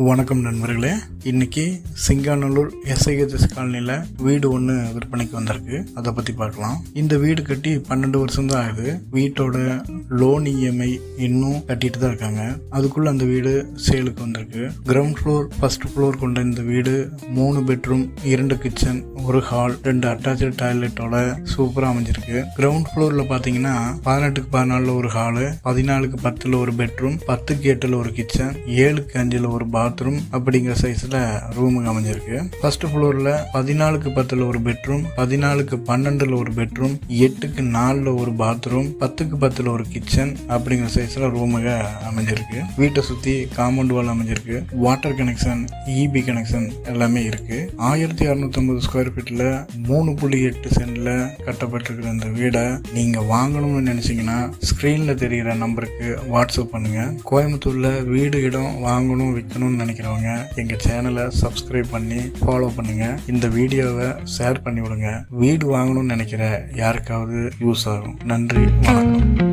வணக்கம் நண்பர்களே, இன்னைக்கு சிங்காநல்லூர் SIHS காலனியில் வீடு ஒன்று விற்பனைக்கு வந்திருக்கு. அதை பற்றி பார்க்கலாம். இந்த வீடு கட்டி 12 வருஷம் தான் ஆகுது. வீட்டோட லோன் EMI இன்னும் கட்டிட்டு தான் இருக்காங்க. அதுக்குள்ள அந்த வீடு சேலுக்கு வந்திருக்கு. கிரவுண்ட் ஃப்ளோர் ஃபர்ஸ்ட் ஃப்ளோர் கொண்ட இந்த வீடு 3 பெட்ரூம் 2 கிச்சன் 1 ஹால் 2 அட்டாச்சு டாய்லெட்டோட சூப்பராக அமைஞ்சிருக்கு. கிரவுண்ட் ஃப்ளோர்ல பார்த்தீங்கன்னா 18க்கு 14 ஒரு ஹாலு, 14க்கு 10 ஒரு பெட்ரூம், 10க்கு 8 ஒரு கிச்சன், 7க்கு 5 ஒரு பாத்ரூம் அப்படிங்கிற சைஸ்ல ரூமுக்கு அமைஞ்சிருக்கு. ஃபர்ஸ்ட் ஃப்ளோர்ல 14க்கு 10 ஒரு பெட்ரூம், 14க்கு 12 ஒரு பெட்ரூம், 8க்கு 4 ஒரு பாத்ரூம், 10க்கு 10 ஒரு கிச்சன் அப்படிங்கிற சைஸ்ல ரூமுக்கு அமைஞ்சிருக்கு. வீட்டை சுத்தி காம்பவுண்ட் வால் அமைஞ்சிருக்கு. வாட்டர் கனெக்ஷன், EB கனெக்ஷன் எல்லாமே இருக்கு. 1650 ஸ்கொயர் ஃபீட்ல 3.8 சென்ட்ல கட்டப்பட்டிருக்கிற இந்த வீடை நீங்க வாங்கணும்னு நினைச்சீங்கன்னா ஸ்கிரீன்ல தெரிகிற நம்பருக்கு வாட்ஸ்அப் பண்ணுங்க. கோயம்புத்தூர்ல வீடு இடம் வாங்கணும் விற்கணும்னு நினைக்கிறவங்க எங்க சேனலை சப்ஸ்கிரைப் பண்ணி ஃபாலோ பண்ணுங்க. இந்த வீடியோவை ஷேர் பண்ணி விடுங்க. வீடு வாங்கணும்னு நினைக்கிற யாருக்காவது யூஸ் ஆகும். நன்றி, வணக்கம்.